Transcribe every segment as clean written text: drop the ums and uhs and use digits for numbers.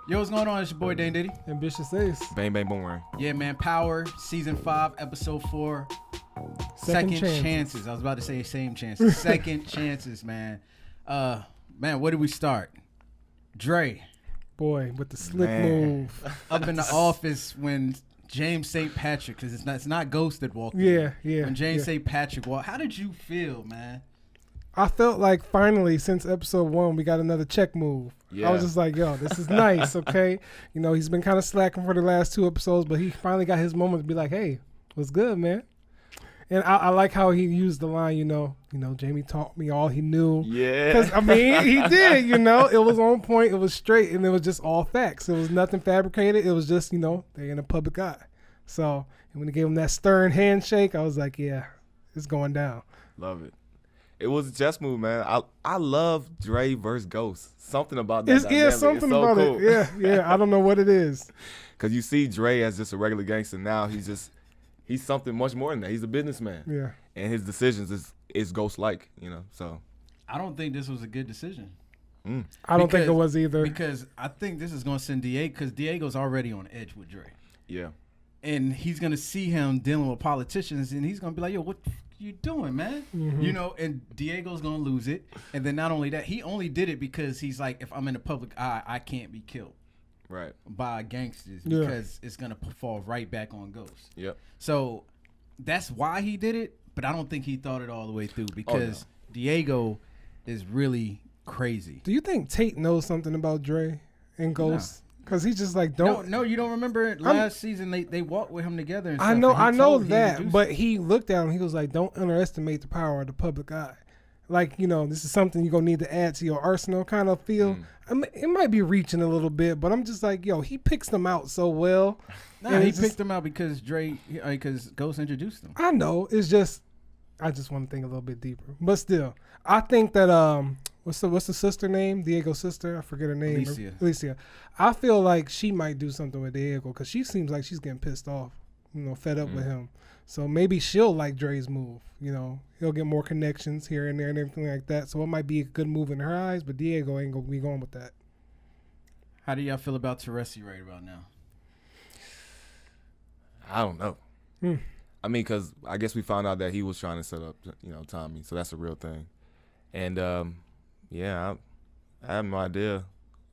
Yo, what's going on? It's your boy Dane Diddy. Ambitious Ace. Bang, bang, boomerang. Yeah, man. Power, Season 5, Episode 4. Second chances. I was about to say same chances. Second chances, man. Man, where do we start? Dre. Boy, with the slick move. Up in the office when James St. Patrick, because it's not Ghost that walked in. Yeah. When James St. Patrick walked, how did you feel, man? I felt like finally, since episode 1, we got another check move. Yeah. I was just like, yo, this is nice, okay? You know, he's been kind of slacking for the last 2 episodes, but he finally got his moment to be like, hey, what's good, man? And I like how he used the line, you know, Jamie taught me all he knew. Yeah. Because, I mean, he did, it was on point, it was straight, and it was just all facts. It was nothing fabricated. It was just, they're in the public eye. So, and when he gave him that stern handshake, I was like, yeah, it's going down. Love it. It was a chess move, man. I love Dre versus Ghost. Something about that dynamic. Yeah, something so about cool. it. Yeah. I don't know what it is. Because you see Dre as just a regular gangster. Now he's something much more than that. He's a businessman. Yeah. And his decisions is Ghost-like, so. I don't think this was a good decision. I don't think it was either. Because I think this is going to send Diego, because Diego's already on edge with Dre. Yeah. And he's going to see him dealing with politicians, and he's going to be like, yo, what you doing, man? Mm-hmm. And Diego's going to lose it. And then not only that, he only did it because he's like, if I'm in the public eye, I can't be killed. Right. By gangsters because it's going to fall right back on Ghost. Yep. So that's why he did it, but I don't think he thought it all the way through because Diego is really crazy. Do you think Tate knows something about Dre and Ghost? Because he's just like, don't. No, you don't remember it? Last season they walked with him together and stuff. I know that, but he looked at him, he was like, don't underestimate the power of the public eye. Like, this is something you're going to need to add to your arsenal kind of feel. I mean, it might be reaching a little bit, but I'm just like, yo, he picks them out so well. Nah, he picked them out because because Ghost introduced them. I know. It's just, I just want to think a little bit deeper. But still, I think that, what's the sister name? Diego's sister? I forget her name. Alicia. I feel like she might do something with Diego because she seems like she's getting pissed off, fed up with him. So maybe she'll like Dre's move. He'll get more connections here and there and everything like that. So it might be a good move in her eyes, but Diego ain't going to be going with that. How do y'all feel about Teresi right about now? I don't know. I mean, because I guess we found out that he was trying to set up, Tommy. So that's a real thing. And, I have no idea.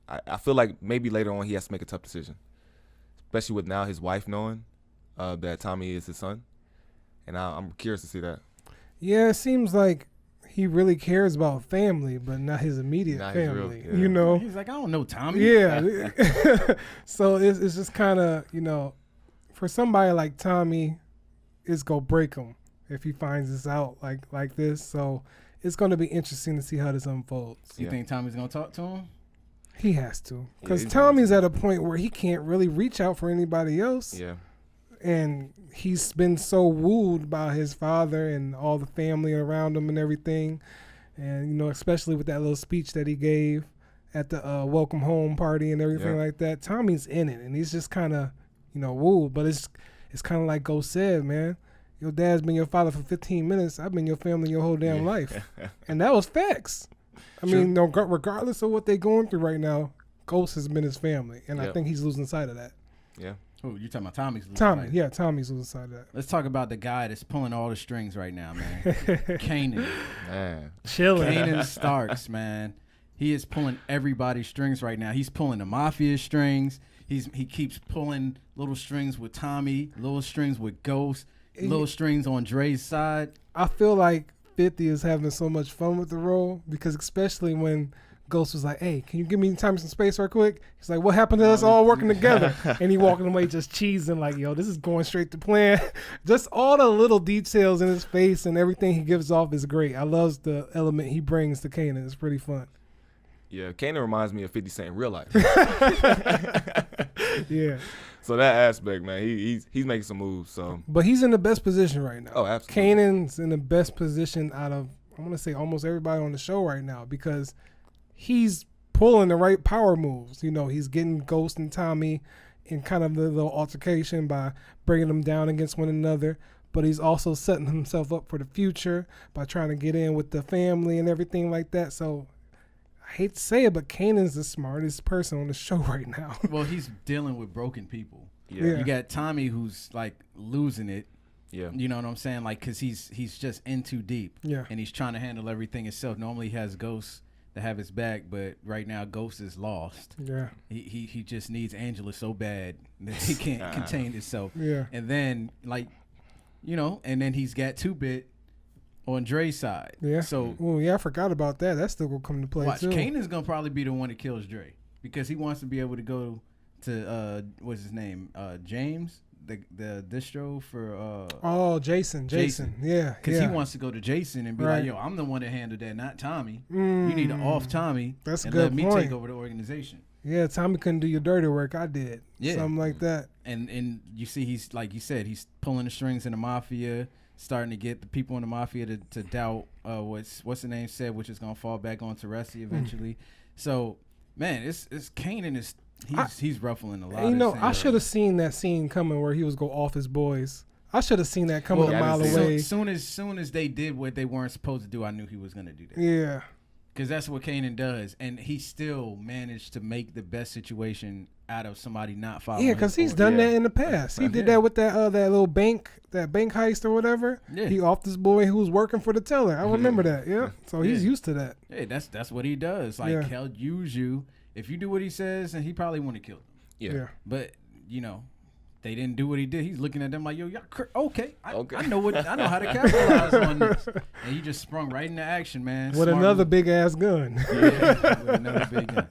I feel like maybe later on he has to make a tough decision, especially with now his wife knowing that Tommy is his son. And I'm curious to see that. Yeah, it seems like he really cares about family, but not his immediate family. Real, He's like, I don't know Tommy. Yeah. So it's just kind of, for somebody like Tommy, it's going to break him if he finds this out like this. So it's going to be interesting to see how this unfolds. You think Tommy's going to talk to him? He has to. Because Tommy's at a point where he can't really reach out for anybody else. Yeah. And he's been so wooed by his father and all the family around him and everything. And, especially with that little speech that he gave at the welcome home party and everything like that. Tommy's in it, and he's just kind of, wooed. But it's kind of like Ghost said, man. Your dad's been your father for 15 minutes. I've been your family your whole damn life. And that was facts. I mean, regardless of what they're going through right now, Ghost has been his family. And I think he's losing sight of that. Yeah. Oh, you're talking about Tommy's losing sight? Yeah, Tommy's losing sight of that. Let's talk about the guy that's pulling all the strings right now, man. Kanan. Man. Chilling. Kanan Starks, man. He is pulling everybody's strings right now. He's pulling the mafia strings. He keeps pulling little strings with Tommy, little strings with Ghost, little strings on Dre's side. I feel like 50 is having so much fun with the role because especially when Ghost was like, hey, can you give me time and some space right quick? He's like, what happened to us all working together? And he walking away just cheesing like, yo, this is going straight to plan. Just all the little details in his face and everything he gives off is great. I love the element he brings to Kanan. It's pretty fun. Yeah, Kanan reminds me of 50 Cent in real life. Yeah. So that aspect, man, he's making some moves. So, but he's in the best position right now. Oh, absolutely. Kanan's in the best position out of, I'm going to say almost everybody on the show right now because he's pulling the right power moves. He's getting Ghost and Tommy in kind of the little altercation by bringing them down against one another. But he's also setting himself up for the future by trying to get in with the family and everything like that. So I hate to say it, but Kanan's the smartest person on the show right now. Well, he's dealing with broken people. Yeah. You got Tommy who's like losing it. Yeah. You know what I'm saying? Like, cause he's just in too deep. Yeah. And he's trying to handle everything himself. Normally he has Ghost to have his back, but right now Ghost is lost. Yeah. He just needs Angela so bad that he can't contain himself. Yeah. And then like, you know, and then he's got 2-Bit on Dre's side. Yeah. So Oh yeah, I forgot about that. That's still gonna come to play watch, too. Kanan's gonna probably be the one that kills Dre because he wants to be able to go to what's his name? James, the distro for Oh, Jason. Yeah. because yeah. he wants to go to Jason and be Right. like, yo, I'm the one that handled that, not Tommy. Mm. You need to off Tommy That's a and good let me point. take over the organization. Yeah, Tommy couldn't do your dirty work. I did. Yeah. Something like that. And you see he's like you said, he's pulling the strings in the mafia, starting to get the people in the mafia to doubt what's the name said, which is gonna fall back on Teresi eventually. So man, it's Kanan is he's ruffling a lot. You know, of I should have seen that scene coming where he was go off his boys. I should have seen that coming a mile away. Soon as they did what they weren't supposed to do, I knew he was gonna do that. Yeah. Because that's what Kanan does, and he still managed to make the best situation out of somebody not following. Yeah, because his he's orders. done that in the past. He did Yeah. that with that little bank heist or whatever. Yeah. He offed this boy who was working for the teller. I remember that. Yeah. So he's Yeah. used to that. Hey, that's what he does. Like Yeah. he'll use you if you do what he says, and he probably want to kill them. Yeah. But you know, they didn't do what he did. He's looking at them like, yo, y'all okay. Okay. I know how to capitalize on this. And he just sprung right into action, man. With Smart another move. big ass gun. Yeah, with another big gun.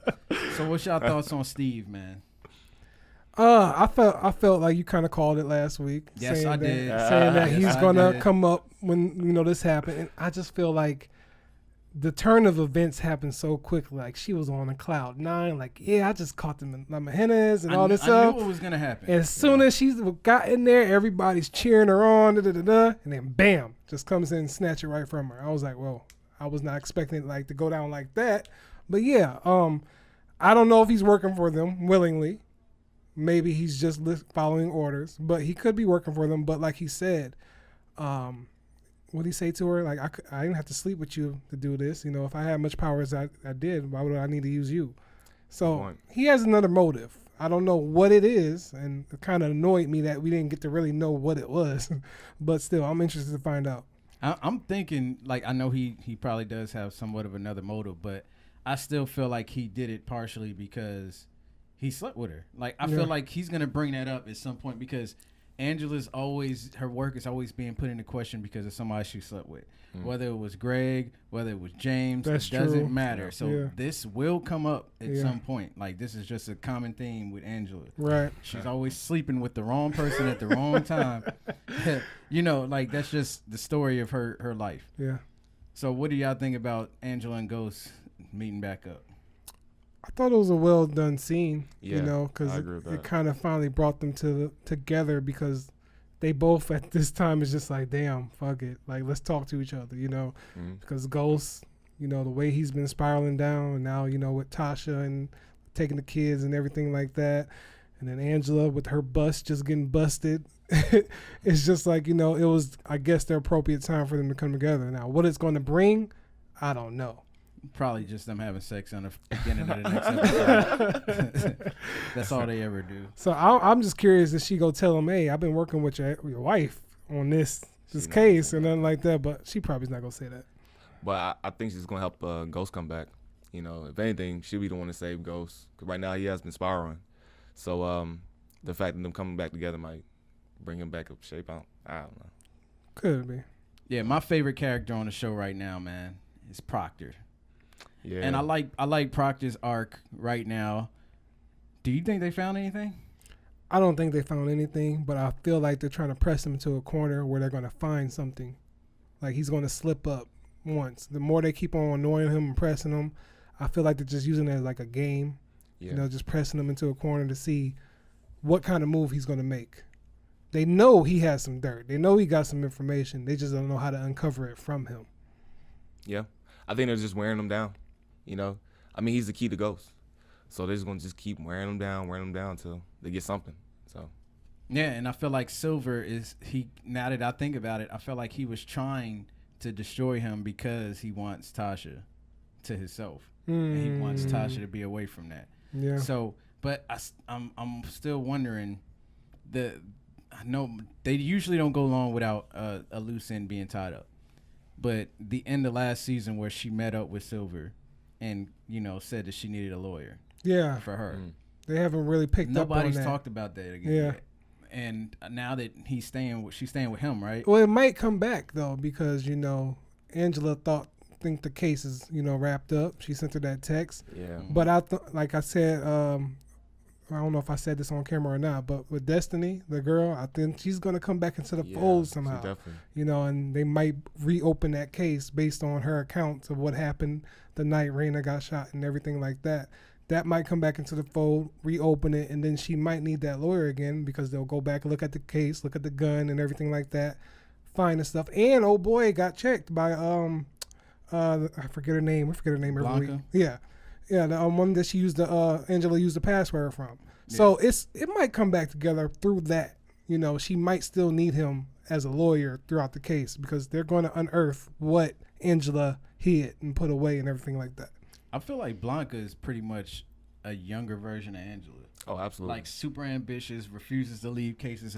So what's y'all thoughts on Steve, man? I felt like you kind of called it last week. Yes, saying I that, did. Saying that Yes, he's I gonna did. come up when this happened, and I just feel like the turn of events happened so quickly. Like she was on a cloud 9. Like I just caught them in La Mejinas and all this I stuff. knew it was gonna happen. As soon as she got in there, everybody's cheering her on, and then bam, just comes in and snatch it right from her. I was like, well, I was not expecting it like to go down like that. But yeah, I don't know if he's working for them willingly. Maybe he's just following orders, but he could be working for them. But like he said, what did he say to her? Like, I didn't have to sleep with you to do this. You know, if I had much power as I did, why would I need to use you? So he has another motive. I don't know what it is, and it kind of annoyed me that we didn't get to really know what it was. But still, I'm interested to find out. I'm thinking, like, I know he probably does have somewhat of another motive, but I still feel like he did it partially because he slept with her. Like, I feel like he's going to bring that up at some point because Angela's her work is always being put into question because of somebody she slept with. Whether it was Greg, whether it was James, That's it doesn't true. matter. So Yeah. this will come up at Yeah. some point. Like, this is just a common theme with Angela. Right. She's always sleeping with the wrong person at the wrong time. You know, like, that's just the story of her life. Yeah. So what do y'all think about Angela and Ghost meeting back up? I thought it was a well done scene, Yeah, you know, because I agree with it that. kind of finally brought them together because they both at this time is just like, damn, fuck it, like let's talk to each other, you know, because Ghost, you know, the way he's been spiraling down, and now you know with Tasha and taking the kids and everything like that, and then Angela with her bust just getting busted. It's just like, you know, it was, I guess, the appropriate time for them to come together. Now, what it's going to bring, I don't know. Probably just them having sex on the beginning of the next episode. That's all they ever do. So I'm just curious if she go tell him, hey, I've been working with your wife on this case and nothing like that, but she probably's not gonna say that. But I think she's gonna help Ghost come back. You know, if anything, she'll be the one to save Ghost. 'Cause right now he has been spiraling. So the fact that them coming back together might bring him back up shape. I don't know. Could be. Yeah, my favorite character on the show right now, man, is Proctor. Yeah. And I like Proctor's arc right now. Do you think they found anything? I don't think they found anything, but I feel like they're trying to press him into a corner where they're going to find something. Like he's going to slip up once. The more they keep on annoying him and pressing him, I feel like they're just using it as like a game. Yeah. You know, just pressing him into a corner to see what kind of move he's going to make. They know he has some dirt. They know he got some information. They just don't know how to uncover it from him. Yeah. I think they're just wearing him down. You know, I mean, he's the key to Ghost. So they're just going to just keep wearing him down until they get something. So. Yeah, and I feel like Silver now that I think about it, I feel like he was trying to destroy him because he wants Tasha to himself. and he wants Tasha to be away from that. Yeah. So, but I'm still wondering. I know they usually don't go long without a loose end being tied up, but the end of last season where she met up with Silver, and said that she needed a lawyer. Yeah. For her. They haven't really picked up on that. Nobody's talked about that again. Yeah. Yet. And now that she's staying with him, right? Well, it might come back though because Angela think the case is wrapped up. She sent her that text. Yeah. But like I said, I don't know if I said this on camera or not, but with Destiny, the girl, I think she's gonna come back into the fold somehow. Definitely. And they might reopen that case based on her accounts of what happened the night Raina got shot and everything like that. That might come back into the fold, reopen it, and then she might need that lawyer again because they'll go back and look at the case, look at the gun and everything like that, find the stuff. And old boy got checked by I forget her name. I forget her name every week. Yeah. Yeah, the one that she used Angela used the password from. Yeah. So it might come back together through that. She might still need him as a lawyer throughout the case because they're going to unearth what Angela hid and put away and everything like that. I feel like Blanca is pretty much a younger version of Angela. Oh, absolutely. Like super ambitious, refuses to leave cases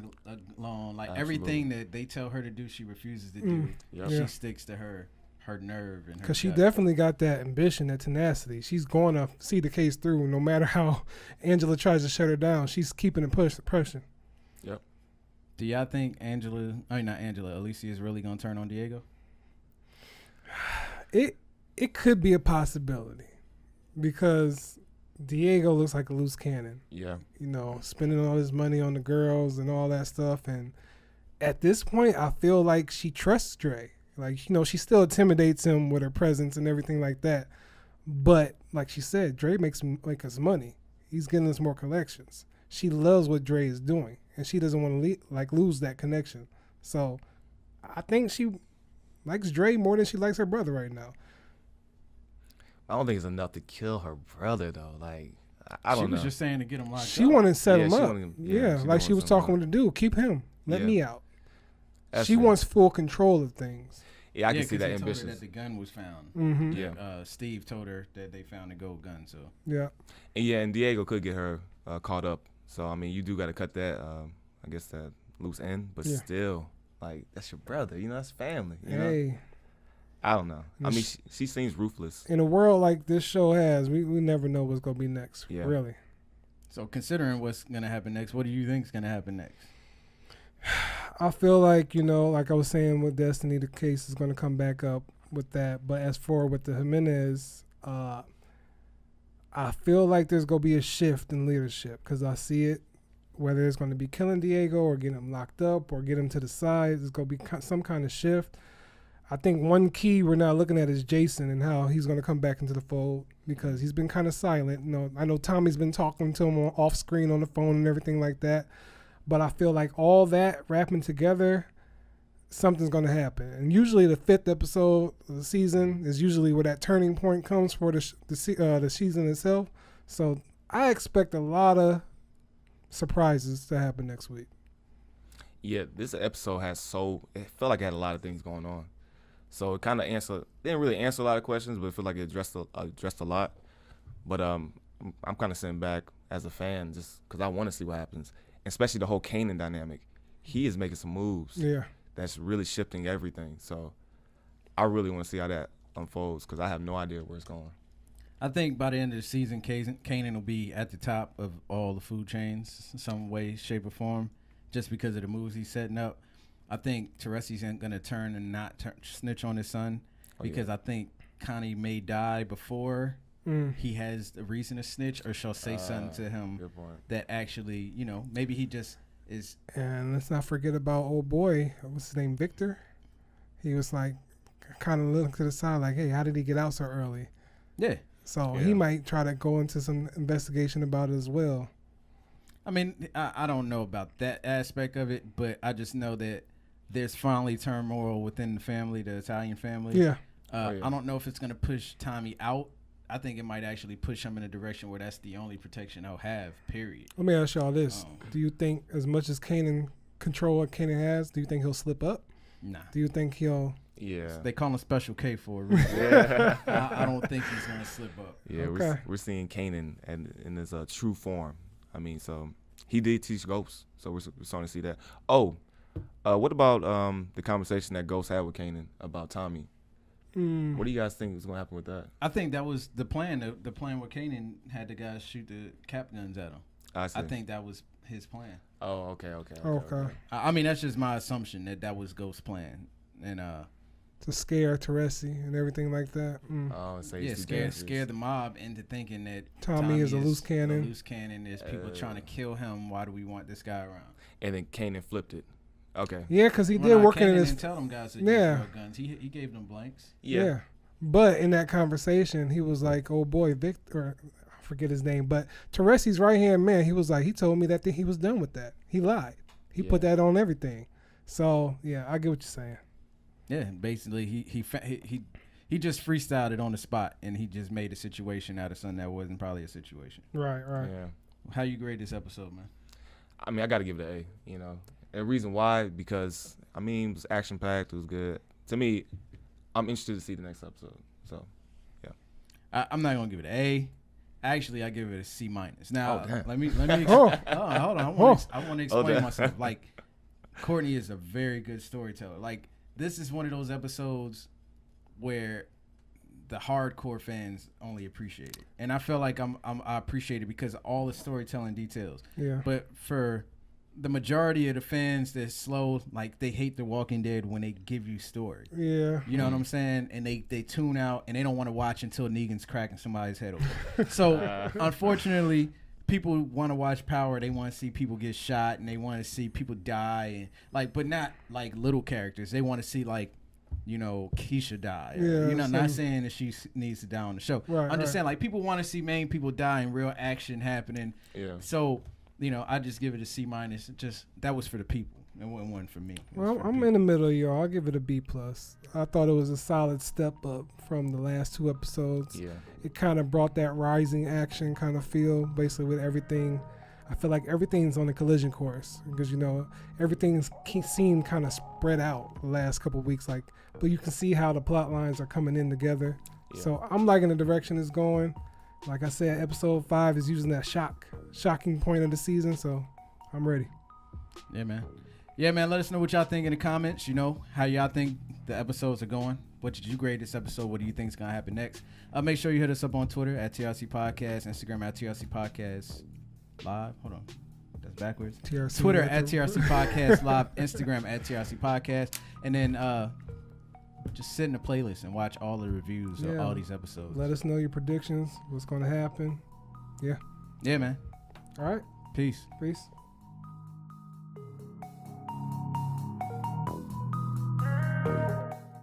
alone. Like everything that they tell her to do, she refuses to do. Yep. She sticks to her nerve and her because she definitely got that ambition, that tenacity. She's going to see the case through no matter how Angela tries to shut her down. She's keeping it pushing. Yep. Do y'all think Alicia is really going to turn on Diego? It could be a possibility because Diego looks like a loose cannon. Yeah. Spending all his money on the girls and all that stuff. And at this point, I feel like she trusts Dre. Like, she still intimidates him with her presence and everything like that. But like she said, Dre makes us money. He's getting us more collections. She loves what Dre is doing, and she doesn't want to lose that connection. So I think she likes Dre more than she likes her brother right now. I don't think it's enough to kill her brother, though. Like, I don't know. She was just saying to get him locked up. She wanted to set him up. Yeah, like she was talking with the dude. Keep him. Let me out. That's she wants full control of things. Yeah, I can see that ambition. ambition. That the gun was found. Mm-hmm. Yeah. Steve told her that they found a gold gun. So. Yeah. And Diego could get her caught up. So I mean, you do got to cut that. I guess that loose end, but still, like that's your brother. That's family. You know? I don't know. I mean, she seems ruthless. In a world like this show has, we never know what's gonna be next. Yeah. Really. So considering what's gonna happen next, what do you think is gonna happen next? I feel like, like I was saying with Destiny, the case is going to come back up with that. But as for with the Jimenez, I feel like there's going to be a shift in leadership because I see it, whether it's going to be killing Diego or getting him locked up or get him to the side. There's going to be some kind of shift. I think one key we're now looking at is Jason and how he's going to come back into the fold because he's been kind of silent. I know Tommy's been talking to him off screen on the phone and everything like that. But I feel like all that wrapping together, something's going to happen. And usually the 5th episode of the season is usually where that turning point comes for the season itself. So I expect a lot of surprises to happen next week. Yeah, this episode it felt like it had a lot of things going on. So it kind of didn't really answer a lot of questions, but it felt like it addressed a lot. But I'm kind of sitting back as a fan just because I want to see what happens. Especially the whole Kanan dynamic. He is making some moves. Yeah. That's really shifting everything. So I really want to see how that unfolds because I have no idea where it's going. I think by the end of the season, Kanan will be at the top of all the food chains in some way, shape, or form just because of the moves he's setting up. I think Teresi's going to turn and not snitch on his son because I think Connie may die before he has the reason to snitch or shall say something to him that actually, maybe he just is. And let's not forget about old boy. What's his name? Victor. He was like kind of looking to the side like, hey, how did he get out so early? Yeah. So he might try to go into some investigation about it as well. I mean, I don't know about that aspect of it, but I just know that there's finally turmoil within the family, the Italian family. Yeah. I don't know if it's going to push Tommy out. I think it might actually push him in a direction where that's the only protection he'll have, period. Let me ask y'all this. Do you think as much as Kanan control what Kanan has, do you think he'll slip up? Nah. Do you think he'll Yeah. They call him Special K for a reason. Yeah. I don't think he's gonna slip up. Yeah, Okay. we're seeing Kanan in his true form. I mean, so he did teach Ghost, so we're starting to see that. Oh, what about the conversation that Ghost had with Kanan about Tommy? What do you guys think is gonna happen with that? I think that was the plan. The plan where Kanan had the guys shoot the cap guns at him. I see. I think that was his plan. Oh, okay. Okay. I mean, that's just my assumption that was Ghost's plan. And To scare Teresi and everything like that. Oh, so yeah, he's too scare the mob into thinking that Tommy is a loose cannon. A loose cannon. There's people trying to kill him. Why do we want this guy around? And then Kanan flipped it. Okay. Yeah, because he Well, did nah, work in Kanan his. didn't tell them guys to Yeah. use real guns. He gave them blanks. Yeah. But in that conversation, he was like, "Oh boy, Victor, I forget his name, but Teresi's right hand man." He was like, he told me that he was done with that. He lied. He put that on everything. So yeah, I get what you're saying. Yeah, basically he just freestyled it on the spot, and he just made a situation out of something that wasn't probably a situation. Right. Yeah. How you grade this episode, man? I mean, I got to give it an A. You know, and the reason why, because I mean, it was action packed. It was good. To me, I'm interested to see the next episode. So, yeah. I'm not gonna give it an A. Actually, I give it a C minus. Now, Oh, damn. let me. Hold on. I want to explain damn. myself. Like, Courtney is a very good storyteller. Like, this is one of those episodes where the hardcore fans only appreciate it, and I feel like I appreciate it because of all the storytelling details. Yeah. But for the majority of the fans that's slow, like they hate The Walking Dead when they give you story. Yeah. You know what I'm saying? And they tune out and they don't want to watch until Negan's cracking somebody's head open. So unfortunately, people want to watch Power. They want to see people get shot and they want to see people die, and like, but not like little characters. They want to see like, you know, Keisha die. Yeah, You know, not saying that she needs to die on the show. Right, I'm just saying like people want to see main people die and real action happening. Yeah. So, you know, I just give it a C minus. Just that was for the people. It wasn't for me. It was Well, for the I'm people. in the middle, y'all. I'll give it a B plus. I thought it was a solid step up from the last two episodes. Yeah. It kind of brought that rising action kind of feel, basically with everything. I feel like everything's on the collision course because, you know, everything's seemed kind of spread out the last couple of weeks. Like, but you can see how the plot lines are coming in together. Yeah. So I'm liking the direction it's going. Like I said, episode 5 is using that shocking point of the season. So I'm ready. Yeah, man. Yeah, man. Let us know what y'all think in the comments. You know, how y'all think the episodes are going. What did you grade this episode? What do you think is going to happen next? Make sure you hit us up on Twitter at TRC Podcast, Instagram at TRC Podcast Live. Hold on. That's backwards. TRC Twitter Retro. at TRC Podcast Live, Instagram at TRC Podcast. And then just sit in the playlist and watch all the reviews of all these episodes. Let us know your predictions. What's going to happen. Yeah. Yeah, man. All right. Peace. Peace.